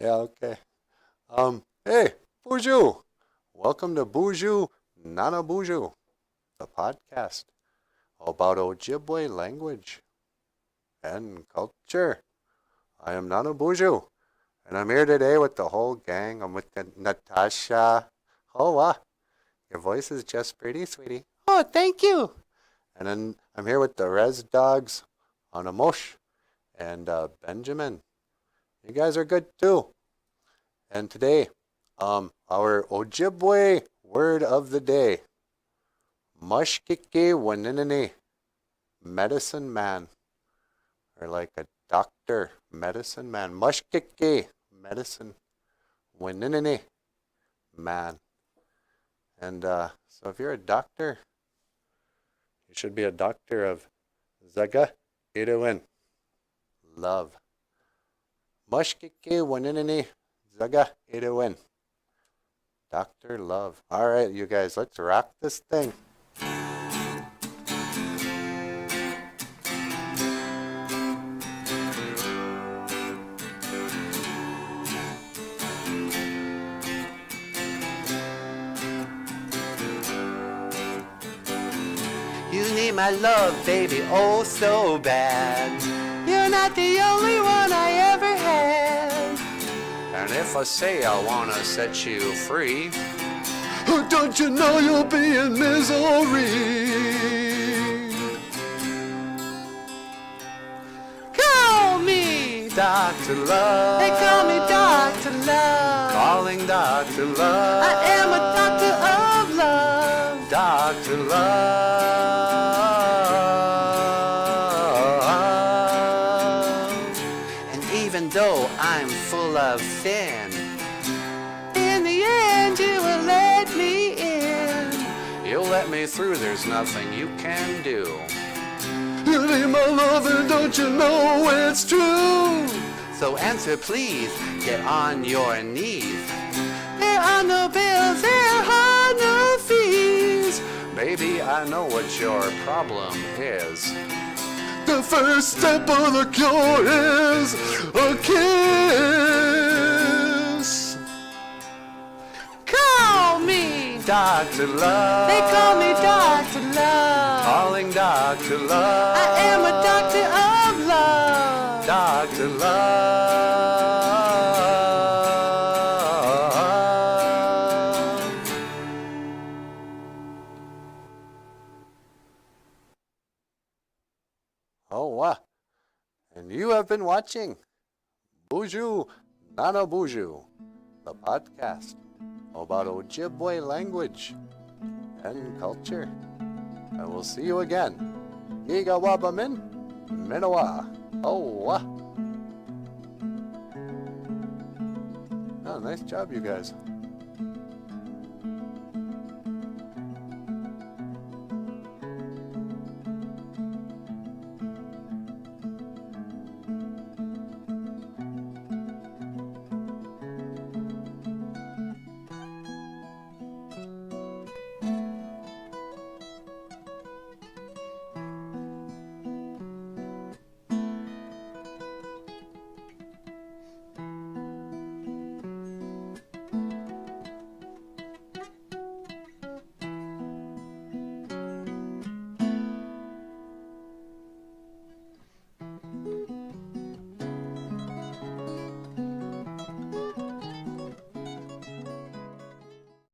Yeah, okay. Hey, BOOZHOO! Welcome to BOOZHOO, Nana BOOZHOO, the podcast about Ojibwe language and culture. I am Nana BOOZHOO, and I'm here today with the whole gang. I'm with Natasha. Oh, your voice is just pretty, sweetie. Oh, thank you. And then I'm here with the Res Dogs, Anamosh and Benjamin. You guys are good too. And today, our Ojibwe word of the day, Mashkikii-winini, medicine man, or like a doctor, medicine man. Mashkikii, medicine, winini, man. And so if you're a doctor, you should be a doctor of Zaga Iruin, love. Mashkikii-winini, Zaga Iruin. Dr. Love. All right, you guys, let's rock this thing. You need my love, baby, oh so bad. You're not the only one I ever had. And if I say I wanna set you free, Don't you know you'll be in misery? Call me Dr. Love. They call me Dr. Love. calling Dr. Love. I am a doctor of love. Dr. Love. And even though I'm full of sin, in the end you will let me in. You'll let me through, there's nothing you can do. You need my love and don't you know it's true? So answer please, get on your knees. There are no bills, there are no fees. Baby, I know what your problem is. The first step of the cure is a kiss. Call me Dr. Love. They call me Dr. Love. Calling Dr. Love. I am a doctor of love. Dr. Love. Oh, wow. And you have been watching BOOZHOO, Nana BOOZHOO, the podcast about Ojibwe language and culture. I will see you again. Giga Wabamin, Minawa. Oh, nice job, you guys.